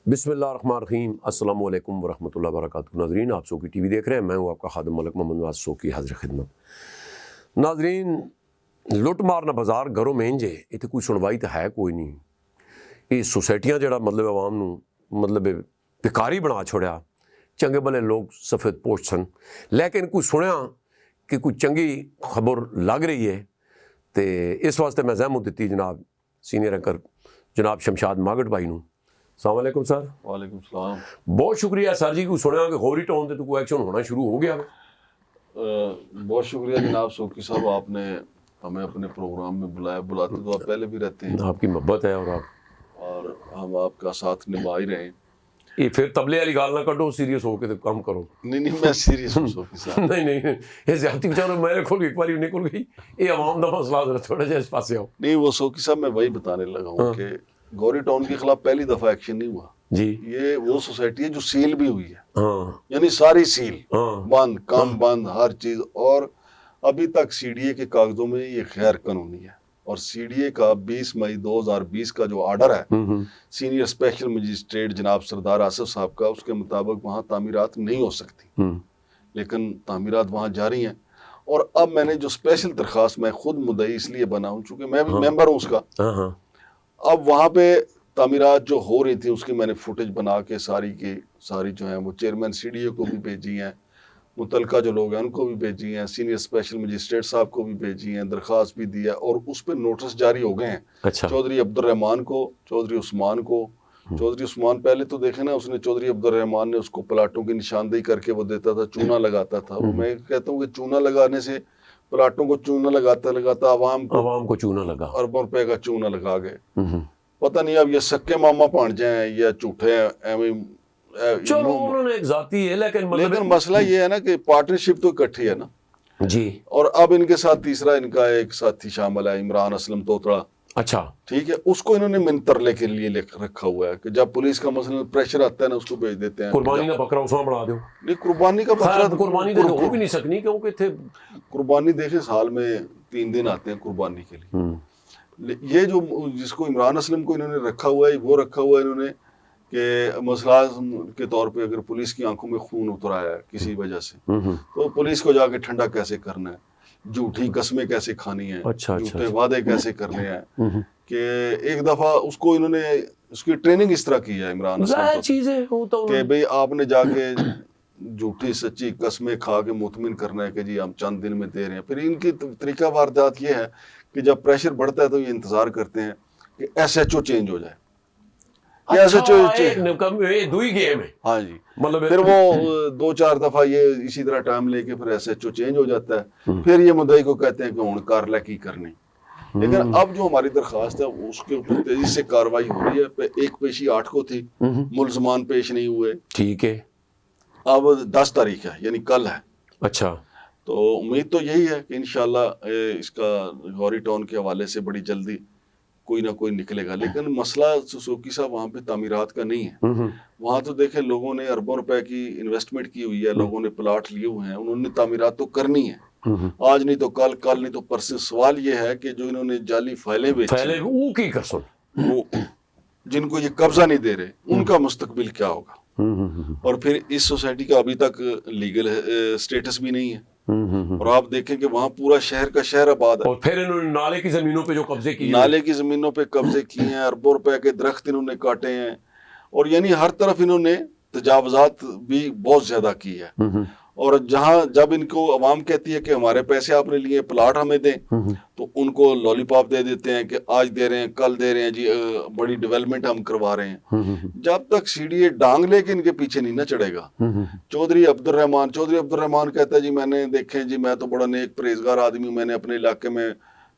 بسم اللہ الرحمن الرحیم، السلام علیکم ورحمۃ اللہ وبرکاتہ۔ ناظرین، آپ سوکی ٹی وی دیکھ رہے ہیں، میں ہوں آپ کا خادم ملک محمد نواز سوکی، حاضر خدمت۔ ناظرین، لٹ مارنا بازار گھروں میں انجے اتنے کوئی سنوائی تو ہے کوئی نہیں۔ یہ سوسائٹیاں جڑا مطلب عوام نو مطلب بکاری بنا چھوڑیا، چنگے بھلے لوگ سفید پوش سن، لیکن کوئی سنیا کہ کوئی چنگی خبر لگ رہی ہے تو اس واسطے میں زحمت دیتی جناب سینئر اینکر جناب شمشاد ماگٹ بھائی نو۔ السلام علیکم سر۔ وعلیکم السلام۔ بہت شکریہ سر جی، کو سنیا کہ غوری ٹاؤن تے تو کوئی ایکشن ہونا شروع ہو گیا۔ بہت شکریہ جناب سوکی صاحب، آپ نے ہمیں اپنے پروگرام میں بلایا۔ بلاتے تو آپ پہلے بھی رہتے ہیں، آپ کی محبت ہے اور ہم آپ کا ساتھ نبھا ہی رہے ہیں۔ یہ پھر تبلے والی گال نہ کڈو، سیریس ہو کے تو کام کرو۔ نہیں میں سیریس ہوں سوکی صاحب۔ نہیں یہ زیادتی بچاروں میرے کھول ایک بار نکل گئی، یہ عوام دا مسئلہ ذرا تھوڑا جہا اس پاسے آؤ۔ نہیں وہ سوکی صاحب میں وہی بتانے لگا ہوں کہ گوری ٹاؤن کے خلاف پہلی دفعہ ایکشن نہیں ہوا جی۔ یہ وہ سوسائٹی ہے جو سیل بھی ہوئی ہے، ہاں یعنی ساری سیل ہاں بند، کام بند، ہر چیز، اور ابھی تک سی ڈی اے کے کاغذوں میں یہ غیر قانونی ہے۔ اور سی ڈی اے کا 20 مئی 2020 کا جو آرڈر ہے سینئر اسپیشل مجسٹریٹ جناب سردار آصف صاحب کا، اس کے مطابق وہاں تعمیرات نہیں ہو سکتی، لیکن تعمیرات وہاں جاری ہیں۔ اور اب میں نے جو اسپیشل درخواست، میں خود مدعی اس لیے بنا ہوں چونکہ میں بھی ممبر ہوں اس کا، اب وہاں پہ تعمیرات جو ہو رہی تھی اس کی میں نے فوٹیج بنا کے ساری جو ہیں وہ چیئرمین سی ڈی اے کو بھی بھیجی ہیں، متعلقہ جو لوگ ہیں ان کو بھی بھیجی ہیں، سینئر اسپیشل مجسٹریٹ صاحب کو بھی بھیجی ہیں، درخواست بھی دی ہے، اور اس پہ نوٹس جاری ہو گئے ہیں۔ اچھا۔ چودھری عبدالرحمان کو، چودھری عثمان کو، چودھری عثمان پہلے تو دیکھیں نا، اس نے چودھری عبدالرحمان نے اس کو پلاٹوں کی نشاندہی کر کے وہ دیتا تھا، چونا لگاتا تھا۔ وہ میں کہتا ہوں کہ چونا لگانے سے، پلاٹوں کو چونا لگاتا عوام کو چونا لگا، اربوں روپے کا چونا لگا گئے۔ پتہ نہیں اب یہ سکے ماما پانجے ہیں یا جھوٹے ہیں، چلو انہوں نے ایک ذاتی ہے، لیکن مسئلہ یہ ہے نا کہ پارٹنرشپ تو اکٹھی ہے نا جی۔ اور اب ان کے ساتھ تیسرا ان کا ایک ساتھی شامل ہے، عمران اسلم توتڑا، اچھا ٹھیک ہے، اس کو انہوں نے منترلے کے لیے رکھا ہوا ہے کہ جب پولیس کا مثلا پریشر آتا ہے نا اس کو بھیج دیتے ہیں۔ قربانی کا بکرا اسواں بنا دو۔ نہیں قربانی کا بکرا، قربانی تو ہو بھی نہیں سکنی کیونکہ تھے قربانی دیکھیں سال میں 3 دن آتے ہیں قربانی کے لیے۔ یہ جو جس کو عمران اسلم کو انہوں نے رکھا ہوا ہے، وہ رکھا ہوا ہے انہوں نے کہ مسئلہ کے طور پہ اگر پولیس کی آنکھوں میں خون اتر آیا ہے کسی وجہ سے تو پولیس کو جا کے ٹھنڈا کیسے کرنا ہے، جھوٹی قسمیں کیسے کھانی ہیں، جھوٹے وعدے کیسے کرنے ہیں، کہ ایک دفعہ اس کو انہوں نے اس کی ٹریننگ اس طرح کی ہے عمران اسلم کو کہ بھئی آپ نے جا کے جھوٹی سچی قسمیں کھا کے مطمئن کرنا ہے کہ جی ہم چند دن میں دے رہے ہیں۔ پھر ان کی طریقہ واردات یہ ہے کہ جب پریشر بڑھتا ہے تو یہ انتظار کرتے ہیں کہ ایس ایچ او چینج ہو جائے، ہاں جی، پھر وہ 2-4 دفعہ یہ اسی طرح ٹائم لے کے پھر ایس ایچ او چینج ہو جاتا ہے، پھر یہ مدعی کو کہتے ہیں کہ ہن کر لے کی کرنی۔ لیکن اب جو ہماری درخواست ہے اس کے اوپر تیزی سے کارروائی ہو رہی ہے۔ ایک پیشی 8 کو تھی، ملزمان پیش نہیں ہوئے، ٹھیک ہے، اب 10 تاریخ ہے یعنی کل ہے۔ اچھا، تو امید تو یہی ہے کہ انشاءاللہ اس کا گوری ٹاؤن کے حوالے سے بڑی جلدی کوئی نہ کوئی نکلے گا۔ لیکن مسئلہ سوکی صاحب وہاں پہ تعمیرات کا نہیں ہے، وہاں تو دیکھیں لوگوں نے اربوں روپے کی انویسٹمنٹ کی ہوئی ہے، لوگوں نے پلاٹ لیے ہوئے ہیں، انہوں نے تعمیرات تو کرنی ہے، آج نہیں تو کل، کل نہیں تو پرسوں۔ سوال یہ ہے کہ جو انہوں نے جعلی فائلیں بیچی، وہ جن کو یہ قبضہ نہیں دے رہے، ان کا مستقبل کیا ہوگا؟ اور پھر اس سوسائٹی کا ابھی تک لیگل سٹیٹس بھی نہیں ہے، اور آپ دیکھیں کہ وہاں پورا شہر کا شہر آباد ہے، اور پھر انہوں نے نالے کی زمینوں پہ جو قبضے کیے، نالے کی زمینوں پہ قبضے کیے ہیں، اربوں روپے کے درخت انہوں نے کاٹے ہیں، اور یعنی ہر طرف انہوں نے تجاوزات بھی بہت زیادہ کی ہے۔ اور جب ان کو عوام کہتی ہے کہ ہمارے پیسے آپ نے لیے، پلاٹ ہمیں دیں، تو ان کو لالی پاپ دے دیتے ہیں کہ آج دے رہے ہیں، کل دے رہے ہیں، جی بڑی ڈیولپمنٹ ہم کروا رہے ہیں۔ جب تک سی ڈی اے ڈانگ لے کے ان کے پیچھے نہیں نہ چڑھے گا۔ چودھری عبدالرحمان کہتا ہے جی میں نے دیکھیں جی میں تو بڑا نیک پرہیزگار آدمی ہوں، میں نے اپنے علاقے میں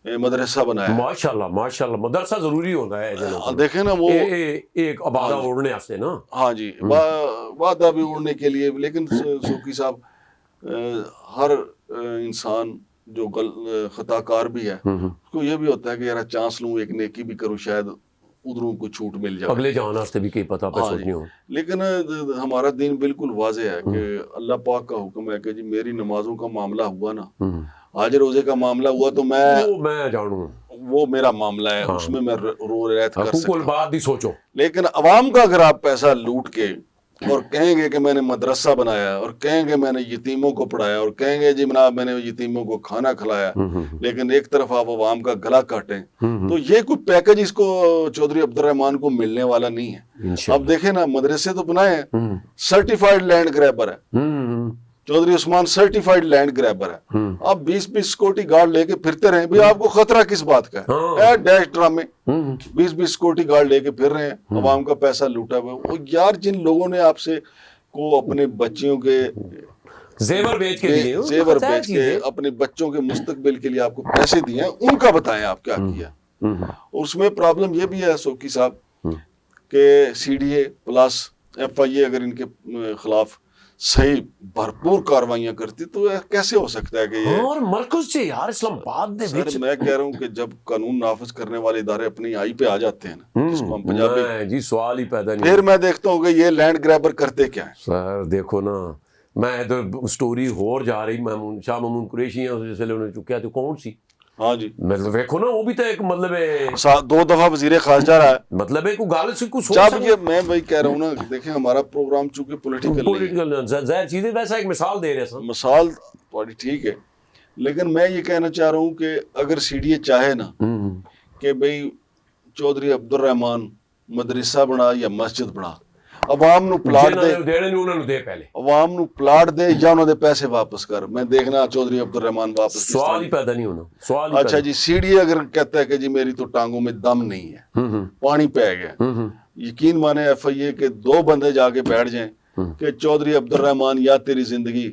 مدرسہ بنایا۔ ماشاءاللہ مدرسہ ضروری ہوتا ہے، دیکھیں نا وہ ایک آبادہ اڑنے واسطے نا، ہاں جی، وعدہ بھی اڑنے کے لیے۔ لیکن سوکی صاحب ہر انسان جو خطا کار بھی ہے، اس کو یہ بھی ہوتا ہے کہ یار چانس لوں، ایک نیکی بھی کروں، شاید ادھروں کو چھوٹ مل جائے، اگلے جہان واسطے بھی کئی پتہ پہ سوچنی ہو۔ لیکن ہمارا دین بالکل واضح ہے کہ اللہ پاک کا حکم ہے کہ جی میری نمازوں کا معاملہ ہوا نا، حج روزے کا معاملہ ہوا تو میں جانوں، وہ میرا معاملہ ہے, اس میں میں رو رعایت کر سکتا حقوق ہوں. الباد بھی سوچو. لیکن عوام کا اگر آپ پیسہ لوٹ کے اور کہیں گے کہ میں نے مدرسہ بنایا, اور کہیں گے میں نے یتیموں کو پڑھایا, اور کہیں گے جی جناب میں نے یتیموں کو کھانا کھلایا, لیکن ایک طرف آپ عوام کا گلا کاٹیں, تو یہ کوئی پیکج اس کو چودھری عبد الرحمان کو ملنے والا نہیں ہے. اب دیکھیں نا, مدرسے تو بنائے ہیں, سرٹیفائیڈ لینڈ گریبر ہے چودھری عثمان, سرٹیفائیڈ لینڈ گریبر ہے. آپ 20-20 سیکورٹی گارڈ لے کے پھرتے رہیں, بھئی آپ کو خطرہ کس بات کا ہے؟ ڈیش ڈرامے 20-20 سیکورٹی گارڈ لے کے پھر رہے ہیں, عوام کا پیسہ لوٹا ہوا ہے. وہ یار جن لوگوں نے آپ سے کو اپنے بچیوں کے زیور بیچ کے دیے, زیور بیچ کے اپنے بچوں کے مستقبل کے لیے آپ کو پیسے دیے ہیں, ان کا بتائیں آپ کیا کیا. اور اس میں پرابلم یہ بھی ہے سوکی صاحب کہ C D A plus F I A اگر ان کے خلاف صحیح بھرپور کاروائیاں کرتی تو کیسے ہو سکتا ہے کہ یہ, اور مرکز سے یار اسلام آباد سر میں کہہ رہا ہوں کہ جب قانون نافذ کرنے والے ادارے اپنی آئی پہ آ جاتے ہیں نا, جس کو ہم پنجابی, جی سوال ہی پیدا نہیں. پھر میں دیکھتا ہوں کہ یہ لینڈ گریبر کرتے کیا ہیں. سر دیکھو نا, میں ادھر سٹوری ہور جا رہی, شاہ محمود قریشی ہیں جس انہوں نے چکیا تو کون سی, ہاں جی مطلب دیکھو نا, وہ بھی تو ایک مطلب ہے 2 دفعہ وزیر خارجہ رہا ہے, مطلب ہے کوئی گال سے کچھ جب یہ میں وہی کہہ رہا ہوں نا, دیکھیں ہمارا پروگرام چونکہ پولیٹیکل ظاہر چیزیں, ویسا ایک مثال دے رہے ہیں, مثال تھوڑی ٹھیک ہے, لیکن میں یہ کہنا چاہ رہا ہوں کہ اگر سی ڈی اے چاہے نا کہ بھئی چودھری عبد الرحمان مدرسہ بنا یا مسجد بنا, عوام نو پلاٹ دے, عوام نو پلاٹ دے یا انہوں دے پیسے واپس کر, میں دیکھنا چودھری عبد الرحمان واپس. سوال ہی پیدا نہیں ہونا, سوال ہی. اچھا جی, سی ڈی اے اگر کہتا ہے کہ جی میری تو ٹانگوں میں دم نہیں ہے, پانی پہ گیا, یقین مانے ایف آئی اے کے 2 بندے جا کے بیٹھ جائیں کہ چودھری عبد الرحمان یا تیری زندگی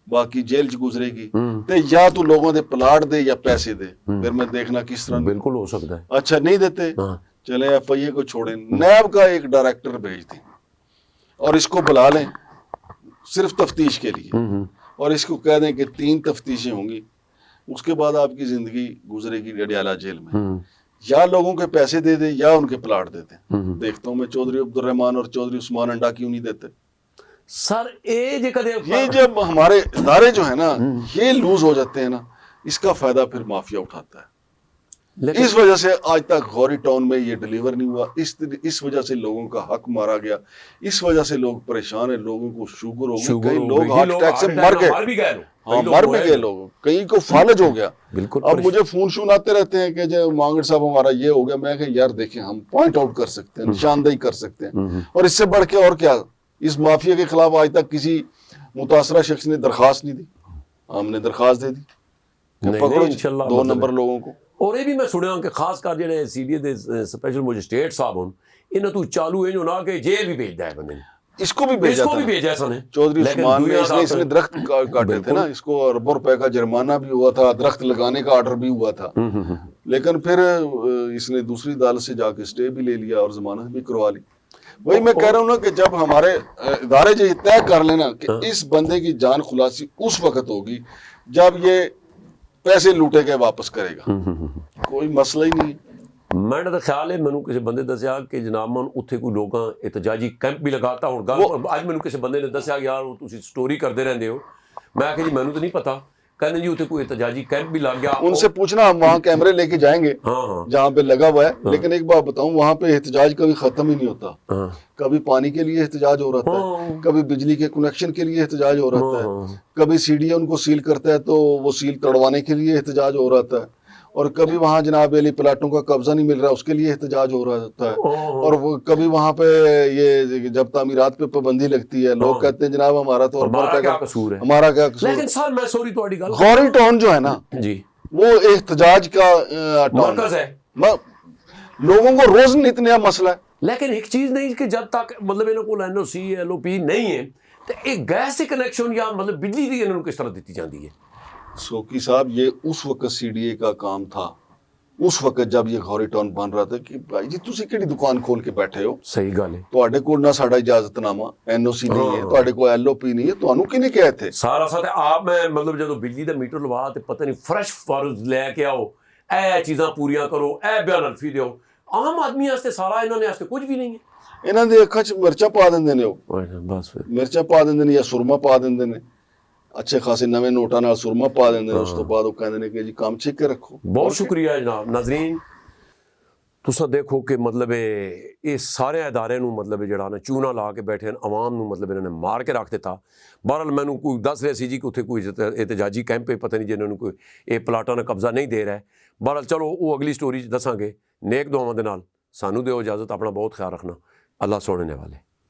باقی جیل چ گزرے گی, تے یا تو لوگوں دے پلاٹ دے یا پیسے دے, پھر میں دیکھنا کس طرح. بالکل ہو سکتا ہے. اچھا نہیں دیتے, چلیں ایف آئی اے کو چھوڑیں, نیب کا ایک ڈائریکٹر بھیج دیں اور اس کو بلا لیں صرف تفتیش کے لیے, اور اس کو کہہ دیں کہ 3 تفتیشیں ہوں گی, اس کے بعد آپ کی زندگی گزرے گی اڈیالہ جیل میں, یا لوگوں کے پیسے دے دیں یا ان کے پلاٹ دے دیں. دیکھتا ہوں میں چودھری عبد الرحمان اور چودھری عثمان انڈا کیوں نہیں دیتے. سر یہ جب ہمارے ادارے جو ہیں نا یہ لوز ہو جاتے ہیں نا, اس کا فائدہ پھر مافیا اٹھاتا ہے. اس وجہ سے آج تک غوری ٹاؤن میں یہ ڈیلیور نہیں ہوا, اس وجہ سے لوگوں کا حق مارا گیا, اس وجہ سے لوگ پریشان ہیں, لوگوں کو شوگر ہو گئی, کئی لوگ ہارٹ اٹیک سے مر گئے, ہاں مر بھی گئے لوگ, کئی کو فالج ہو گیا. اب مجھے فون آتے رہتے ہیں کہ جو مانگڑ صاحب ہمارا یہ ہو گیا, میں کہ یار دیکھیں ہم پوائنٹ آؤٹ کر سکتے ہیں, نشاندہی کر سکتے ہیں, اور اس سے بڑھ کے اور کیا, اس مافیا کے خلاف آج تک کسی متاثرہ شخص نے درخواست نہیں دی, ہم نے درخواست دے دی کہ پکڑو 2 نمبر لوگوں کو. اور یہ بھی میں سنیا کہ خاص کر جڑے سی ڈی اے دے سپیشل مجسٹریٹ صاحب ہوں, انہاں تو چالو ہے جو نہ کہ جیل بھی بھیجدا ہے بندے, اس کو بھی بھیجا تھا چودھری عثمان نے, اس نے درخت کاٹے تھے نا, اس کو اربوں روپے کا جرمانہ بھی ہوا تھا, درخت لگانے کا آرڈر بھی ہوا تھا, لیکن پھر اس نے دوسری عدالت سے جا کے سٹے بھی لے لیا اور ضمانت بھی کروا لی. وہی میں کہہ رہا ہوں نا کہ جب ہمارے ادارے جو یہ طے کر لینا کہ اس بندے کی جان خلاصی اس وقت ہوگی جب یہ پیسے لوٹے کے واپس کرے گا, کوئی مسئلہ ہی نہیں. میں تو خیال ہے مینوں کسی بندے دسیا کہ جناب من اتنے کوئی لوگاں احتجاجی کیمپ بھی لگاتا ہوں گل, اج مینوں کسی بندے نے دسیا یار تسی سٹوری کرتے رہندے ہو, میں کہ جی مینوں تو نہیں پتا, کہنے جی اتنے کوئی احتجاجی کیمپ بھی لگ گیا. ان سے پوچھنا, ہم وہاں کیمرے لے کے جائیں گے جہاں پہ لگا ہوا ہے, لیکن ایک بات بتاؤں, وہاں پہ احتجاج کبھی ختم ہی نہیں ہوتا. کبھی پانی کے لیے احتجاج ہو رہا ہے, کبھی بجلی کے کنیکشن کے لیے احتجاج ہو رہا ہے, کبھی سی ڈی اے ان کو سیل کرتا ہے تو وہ سیل توڑوانے کے لیے احتجاج ہو رہا ہے, اور کبھی وہاں جناب علی پلاٹوں کا قبضہ نہیں مل رہا اس کے لیے احتجاج ہو رہا ہوتا ہے, اور وہ کبھی وہاں پہ یہ جب تعمیرات پہ پابندی لگتی ہے لوگ کہتے ہیں جناب ہمارا تو ہمارا کیا قصور ہے, ہمارا کیا قصور. لیکن سر میں سوری تہاڈی گل, غوری ٹاؤن جو ہے نا جی وہ احتجاج کا مرکز ہے, لوگوں کو روز نتنیا مسئلہ ہے. لیکن ایک چیز نہیں کہ جب تک مطلب انہوں کو این او سی ایل او پی نہیں ہے تو ایک گیس سے کنیکشن یا مطلب بجلی دی انہوں کس طرح دیتی جاتی ہے. سوکی صاحب یہ اس وقت سی ڈی اے کا کام تھا, اس وقت جب یہ غوری ٹاؤن بن رہا تھا کہ بھائی جی تسی کیڑی دکان کھول کے بیٹھے ہو, صحیح گل ہے, تواڈے کول نہ ساڈا اجازت نامہ این او سی نہیں ہے, تواڈے کول ایل او پی نہیں ہے, تانوں کنے کہے تھے سارا ساتھ آپ میں مطلب جدو بجلی دا میٹر لوا تے پتہ نہیں فرش فارز لے کے آؤ, اے چیزاں پوریاں کرو, اے بیان الفی دیو, عام آدمی واسطے سارا انہوں نے واسطے کچھ بھی نہیں ہے. انہاں دے اکھاں چ مرچا پا دیندے نے, بس مرچا پا دیندے نے یا سرما پا دیندے نے, ਅੱਛੇ ਖਾਸੇ ਨਵੇਂ ਨੋਟਾਂ ਨਾਲ ਸੁਰਮਾ ਪਾ ਦਿੰਦੇ ਨੇ, ਉਸ ਤੋਂ ਬਾਅਦ ਉਹ ਕਹਿੰਦੇ ਨੇ ਕਿ ਜੀ ਕੰਮ ਛਿੱਕ ਕੇ ਰੱਖੋ। ਬਹੁਤ ਸ਼ੁਕਰੀਆ ਜਨਾਬ। ਨਾਜ਼ਰੀਨ ਤੁਸੀਂ ਦੇਖੋ ਕਿ ਮਤਲਬ ਇਹ ਸਾਰੇ ਅਦਾਰੇ ਨੂੰ ਮਤਲਬ ਜਿਹੜਾ ਨਾ ਚੂਨਾ ਲਾ ਕੇ ਬੈਠੇ ਹਨ, ਆਵਾਮ ਨੂੰ ਮਤਲਬ ਇਹਨਾਂ ਨੇ ਮਾਰ ਕੇ ਰੱਖ ਦਿੱਤਾ। ਬਹਰਹਾਲ ਮੈਨੂੰ ਕੋਈ ਦੱਸ ਰਿਹਾ ਸੀ ਜੀ ਕਿ ਉੱਥੇ ਕੋਈ ਇਹਤਜਾਜੀ ਕੈਂਪ ਹੈ, ਪਤਾ ਨਹੀਂ ਜਿਨ੍ਹਾਂ ਨੂੰ ਕੋਈ ਇਹ ਪਲਾਟਾਂ ਦਾ ਕਬਜ਼ਾ ਨਹੀਂ ਦੇ ਰਿਹਾ। ਬਹਰਹਾਲ ਚਲੋ ਉਹ ਅਗਲੀ ਸਟੋਰੀ 'ਚ ਦੱਸਾਂਗੇ। ਨੇਕ ਦੁਆਵਾਂ ਦੇ ਨਾਲ ਸਾਨੂੰ ਦਿਓ ਇਜਾਜ਼ਤ। ਆਪਣਾ ਬਹੁਤ ਖਿਆਲ ਰੱਖਣਾ। ਅੱਲਾ ਸੋਹਣੇ ਨੇ ਵਾਲੇ।